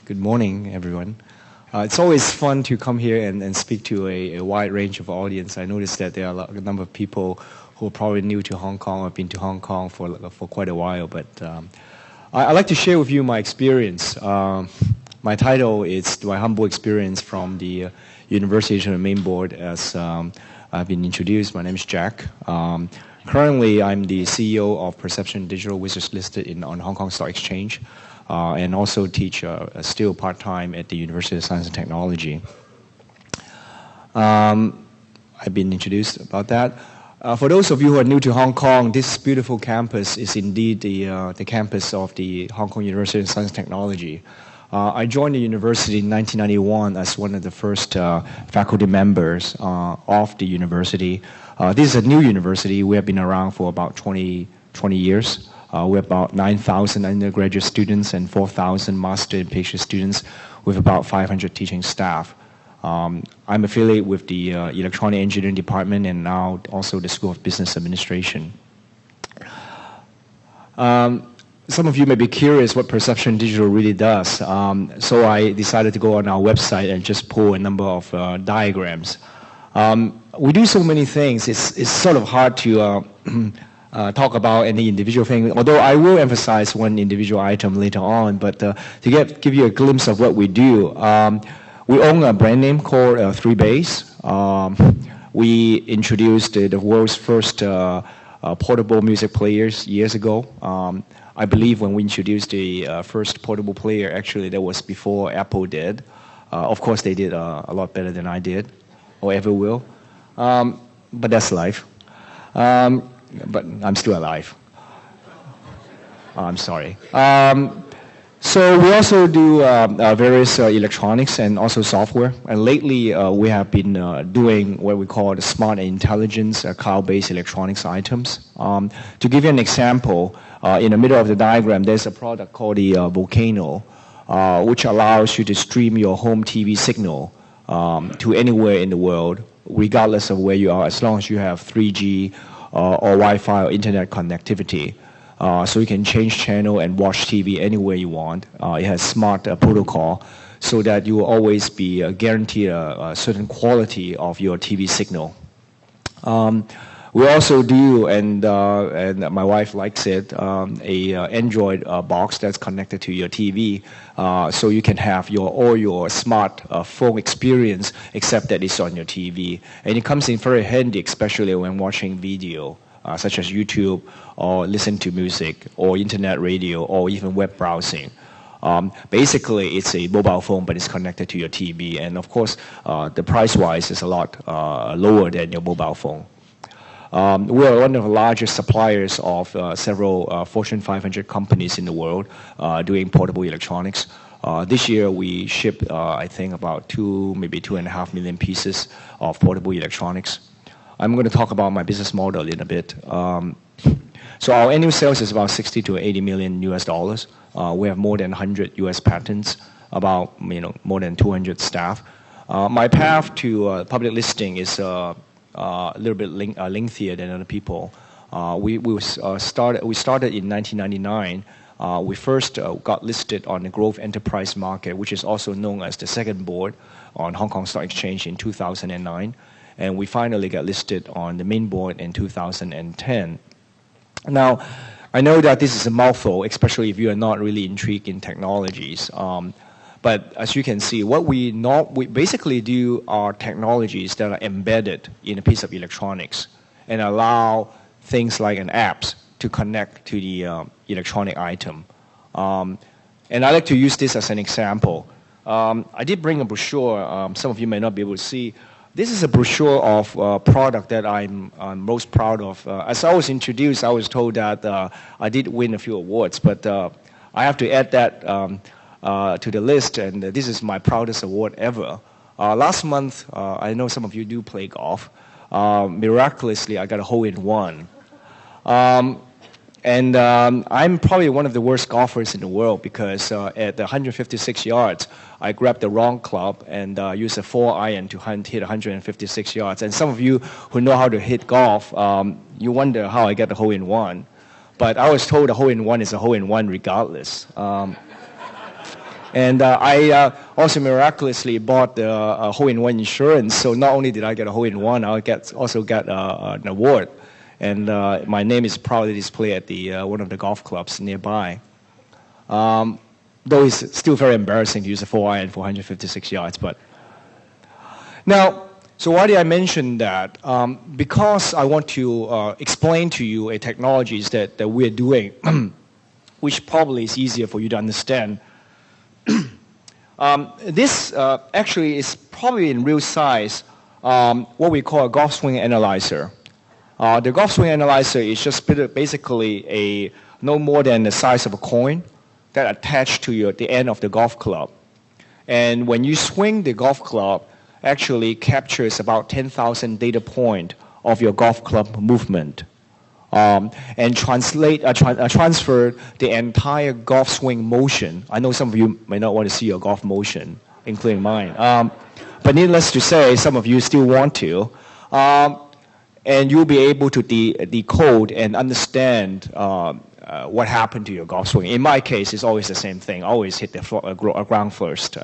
Good morning, everyone. It's always fun to come here and speak to a wide range of audience. I noticed that there are a number of people who are probably new to Hong Kong or been to Hong Kong for quite a while. But I'd like to share with you my experience. My title is My Humble Experience from the University of the Main Board, as I've been introduced. My name is Jack. Currently, I'm the CEO of Perception Digital, which is listed on Hong Kong Stock Exchange. And also teach still part-time at the University of Science and Technology. I've been introduced about that. For those of you who are new to Hong Kong, this beautiful campus is indeed the campus of the Hong Kong University of Science and Technology. I joined the university in 1991 as one of the first faculty members of the university. This is a new university. We have been around for about 20 years. We have about 9,000 undergraduate students and 4,000 master and PhD students with about 500 teaching staff. I'm affiliated with the Electronic Engineering Department and now also the School of Business Administration. Some of you may be curious what Perception Digital really does. So I decided to go on our website and just pull a number of diagrams. We do so many things, it's sort of hard to talk about any individual thing, although I will emphasize one individual item later on, but to give you a glimpse of what we do, we own a brand name called 3Base. We introduced the world's first portable music players years ago. I believe when we introduced the first portable player, actually that was before Apple did. Of course they did a lot better than I did, or ever will, but that's life. But I'm still alive. I'm sorry. So we also do various electronics and also software. And lately we have been doing what we call the smart and intelligence cloud-based electronics items. To give you an example, in the middle of the diagram, there's a product called the Volcano, which allows you to stream your home TV signal to anywhere in the world, regardless of where you are, as long as you have 3G or Wi-Fi or internet connectivity. So you can change channel and watch TV anywhere you want. It has smart protocol so that you will always be guaranteed a certain quality of your TV signal. We also do, and my wife likes it, a Android box that's connected to your TV, so you can have all your smart phone experience, except that it's on your TV. And it comes in very handy, especially when watching video, such as YouTube, or listen to music, or internet radio, or even web browsing. Basically, it's a mobile phone, but it's connected to your TV. And of course, the price-wise is a lot lower than your mobile phone. We are one of the largest suppliers of several Fortune 500 companies in the world doing portable electronics. This year we shipped, I think, about maybe 2.5 million pieces of portable electronics. I'm going to talk about my business model in a bit. So our annual sales is about 60 to 80 million US dollars. We have more than 100 US patents, about more than 200 staff. My path to public listing is a little bit lengthier than other people. We started in 1999. We first got listed on the Growth Enterprise market, which is also known as the second board on Hong Kong Stock Exchange in 2009. And we finally got listed on the main board in 2010. Now, I know that this is a mouthful, especially if you are not really intrigued in technologies. But as you can see, what we basically do are technologies that are embedded in a piece of electronics and allow things like an apps to connect to the electronic item. And I like to use this as an example. I did bring a brochure. Some of you may not be able to see. This is a brochure of a product that I'm most proud of. As I was introduced, I was told that I did win a few awards, but I have to add that to the list, and this is my proudest award ever. Last month, I know some of you do play golf. Miraculously, I got a hole-in-one. And I'm probably one of the worst golfers in the world because at 156 yards, I grabbed the wrong club and used a 4-iron to hit 156 yards. And some of you who know how to hit golf, you wonder how I get the hole-in-one. But I was told a hole-in-one is a hole-in-one regardless. And I also miraculously bought the hole-in-one insurance. So not only did I get a hole-in-one, I also got an award. And my name is proudly displayed at the one of the golf clubs nearby. Though it's still very embarrassing to use a 4-iron 456 yards. But now, so why did I mention that? Because I want to explain to you a technologies that we're doing, which probably is easier for you to understand. This actually is probably in real size what we call a golf swing analyzer. The golf swing analyzer is just basically no more than the size of a coin that attached to the end of the golf club. And when you swing the golf club, actually captures about 10,000 data point of your golf club movement. And transfer the entire golf swing motion. I know some of you may not want to see your golf motion, including mine. But needless to say, some of you still want to. And you'll be able to decode and understand what happened to your golf swing. In my case, it's always the same thing. I always hit the ground first.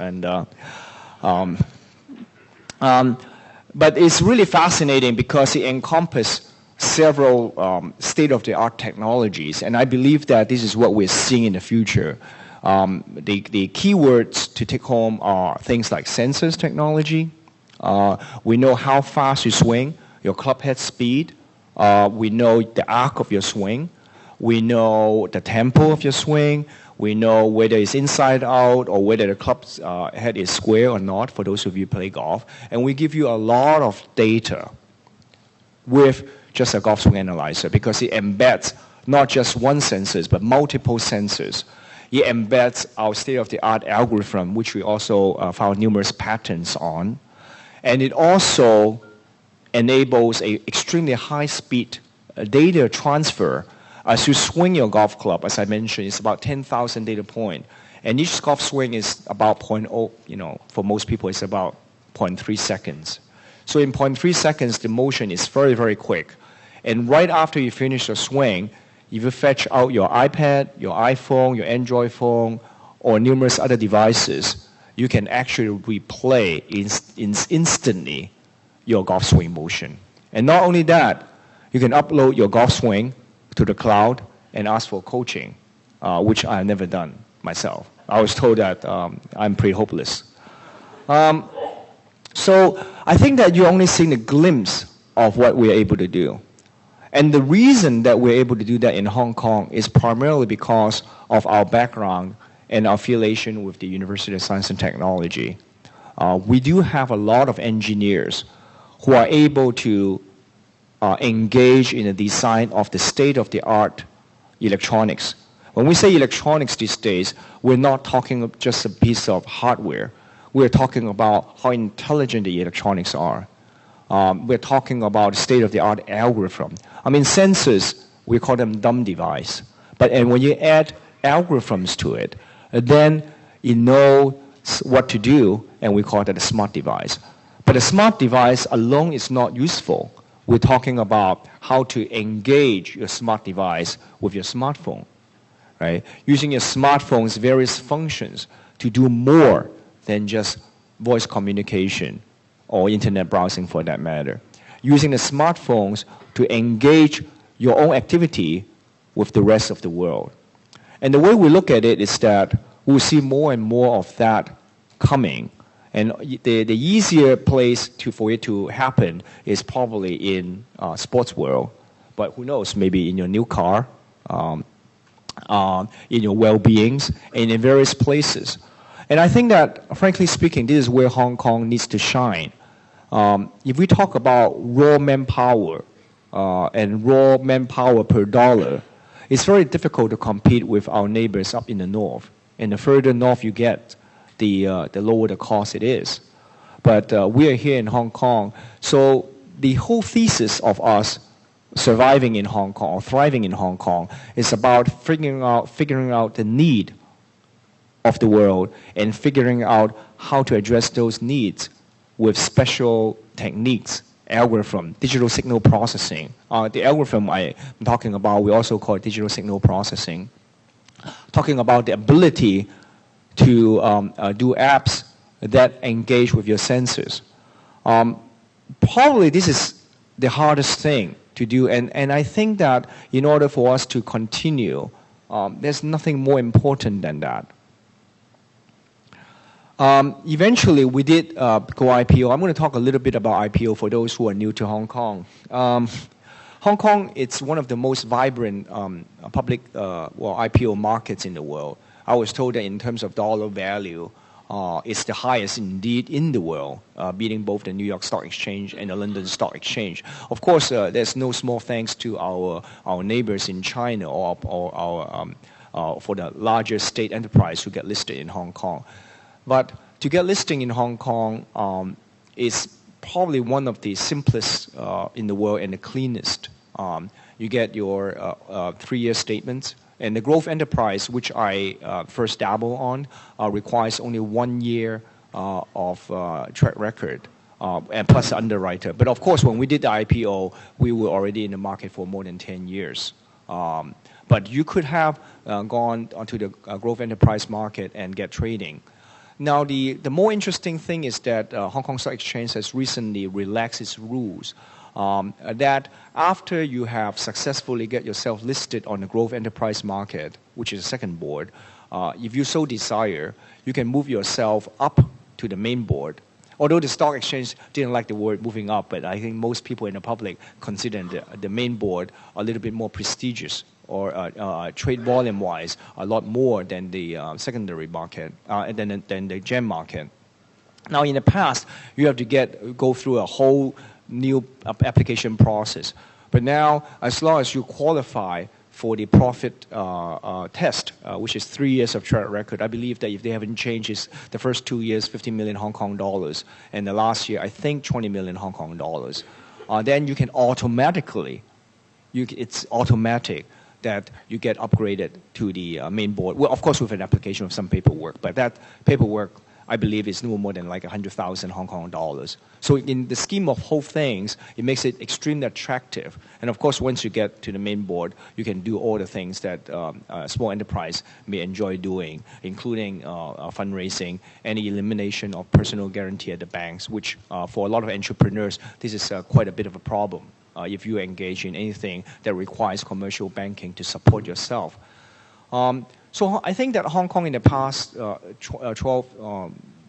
But it's really fascinating because it encompasses several state-of-the-art technologies, and I believe that this is what we're seeing in the future. The keywords to take home are things like sensors technology. We know how fast you swing, your club head speed. We know the arc of your swing. We know the tempo of your swing. We know whether it's inside out or whether the club's head is square or not, for those of you who play golf. And we give you a lot of data with just a golf swing analyzer because it embeds not just one sensors, but multiple sensors. It embeds our state-of-the-art algorithm, which we also found numerous patents on. And it also enables an extremely high-speed data transfer. As you swing your golf club, as I mentioned, it's about 10,000 data point. And each golf swing is about 0.0, for most people, it's about 0.3 seconds. So in 0.3 seconds, the motion is very, very quick. And right after you finish your swing, if you fetch out your iPad, your iPhone, your Android phone, or numerous other devices, you can actually replay instantly your golf swing motion. And not only that, you can upload your golf swing to the cloud and ask for coaching, which I've never done myself. I was told that I'm pretty hopeless. So I think that you're only seeing a glimpse of what we're able to do. And the reason that we're able to do that in Hong Kong is primarily because of our background and our affiliation with the University of Science and Technology. We do have a lot of engineers who are able to engage in the design of the state-of-the-art electronics. When we say electronics these days, we're not talking of just a piece of hardware. We're talking about how intelligent the electronics are. We're talking about state-of-the-art algorithm. I mean, sensors, we call them dumb device. And when you add algorithms to it, then you know what to do, and we call that a smart device. But a smart device alone is not useful. We're talking about how to engage your smart device with your smartphone, right? Using your smartphone's various functions to do more than just voice communication or internet browsing for that matter. Using the smartphones to engage your own activity with the rest of the world. And the way we look at it is that we'll see more and more of that coming. And the easier place for it to happen is probably in sports world. But who knows, maybe in your new car, in your well-beings, and in various places. And I think that, frankly speaking, this is where Hong Kong needs to shine. If we talk about raw manpower and raw manpower per dollar, it's very difficult to compete with our neighbors up in the north. And the further north you get, the lower the cost it is. But we are here in Hong Kong, so the whole thesis of us surviving in Hong Kong or thriving in Hong Kong is about figuring out the need of the world and figuring out how to address those needs with special techniques, algorithm, digital signal processing. The algorithm I'm talking about, we also call it digital signal processing. Talking about the ability to do apps that engage with your senses. Probably this is the hardest thing to do, and I think that in order for us to continue, there's nothing more important than that. Eventually, we did go IPO. I'm going to talk a little bit about IPO for those who are new to Hong Kong. Hong Kong, it's one of the most vibrant public IPO markets in the world. I was told that in terms of dollar value, it's the highest indeed in the world, beating both the New York Stock Exchange and the London Stock Exchange. Of course, there's no small thanks to our neighbors in China or for the larger state enterprise who get listed in Hong Kong. But to get listing in Hong Kong is probably one of the simplest in the world and the cleanest. You get your 3-year statements. And the growth enterprise, which I first dabble on, requires only 1 year of track record and plus underwriter. But of course, when we did the IPO, we were already in the market for more than 10 years. But you could have gone onto the growth enterprise market and get trading. Now, the more interesting thing is that Hong Kong Stock Exchange has recently relaxed its rules. That after you have successfully get yourself listed on the growth enterprise market, which is the second board, if you so desire, you can move yourself up to the main board. Although the stock exchange didn't like the word moving up, but I think most people in the public consider the main board a little bit more prestigious, or trade volume-wise, a lot more than the secondary market, than the gem market. Now, in the past, you have to go through a whole new application process. But now, as long as you qualify for the profit test, which is 3 years of track record, I believe that if they haven't changed, the first 2 years, 50 million Hong Kong dollars, and the last year, I think 20 million Hong Kong dollars, then you can automatically, it's automatic that you get upgraded to the main board. Well, of course, with an application of some paperwork, but that paperwork, I believe, is no more than like 100,000 Hong Kong dollars. So in the scheme of whole things, it makes it extremely attractive. And of course, once you get to the main board, you can do all the things that a small enterprise may enjoy doing, including fundraising, and the elimination of personal guarantee at the banks, which for a lot of entrepreneurs, this is quite a bit of a problem if you engage in anything that requires commercial banking to support yourself. So I think that Hong Kong in the past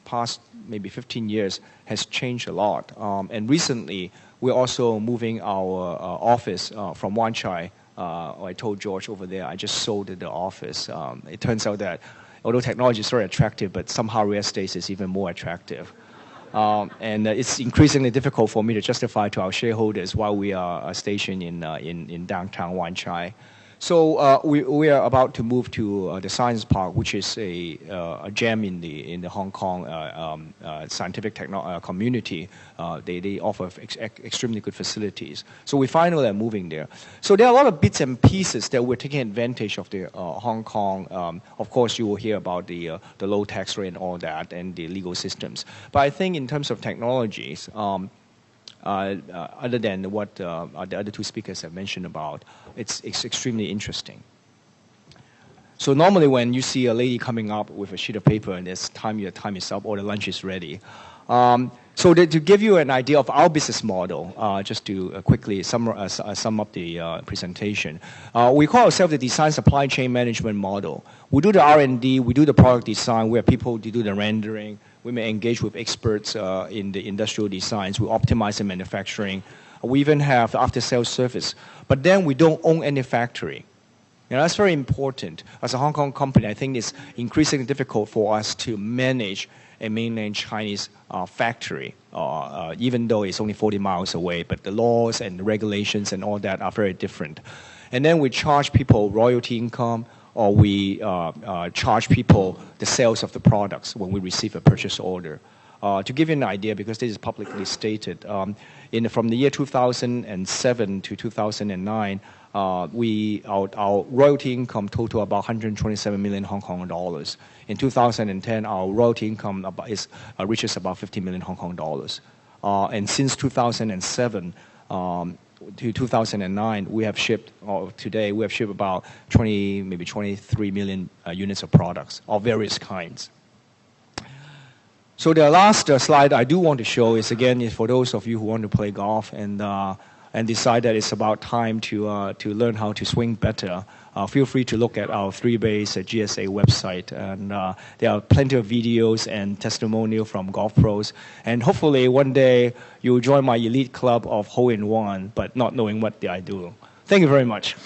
past maybe 15 years has changed a lot. And recently, we're also moving our office from Wan Chai. I told George over there, I just sold the office. It turns out that although technology is very attractive, but somehow real estate is even more attractive. And it's increasingly difficult for me to justify to our shareholders why we are stationed in downtown Wan Chai. So we are about to move to the Science Park, which is a gem in the Hong Kong scientific community. They offer extremely good facilities. So we finally are moving there. So there are a lot of bits and pieces that we're taking advantage of the Hong Kong. Of course, you will hear about the low tax rate and all that, and the legal systems. But I think in terms of technologies, other than what the other two speakers have mentioned about, it's extremely interesting. So normally when you see a lady coming up with a sheet of paper and it's time is up or the lunch is ready. So to give you an idea of our business model, just to quickly sum up the presentation, we call ourselves the design supply chain management model. We do the R&D, we do the product design, we have people to do the rendering. We may engage with experts in the industrial designs. We optimize the manufacturing. We even have after-sales service. But then we don't own any factory. That's very important. As a Hong Kong company, I think it's increasingly difficult for us to manage a mainland Chinese factory, even though it's only 40 miles away. But the laws and the regulations and all that are very different. And then we charge people royalty income, or we charge people the sales of the products when we receive a purchase order. To give you an idea, because this is publicly stated, from the year 2007 to 2009, our royalty income total about 127 million Hong Kong dollars. In 2010, our royalty income reaches about 50 million Hong Kong dollars. And since 2007 to 2009, we have shipped, today we have shipped about maybe 23 million units of products of various kinds. So the last slide I do want to show is, again, is for those of you who want to play golf and decide that it's about time to learn how to swing better. Feel free to look at our 3Base GSA website, and there are plenty of videos and testimonial from golf pros. And hopefully one day you'll join my elite club of hole-in-one, but not knowing what I do. Thank you very much.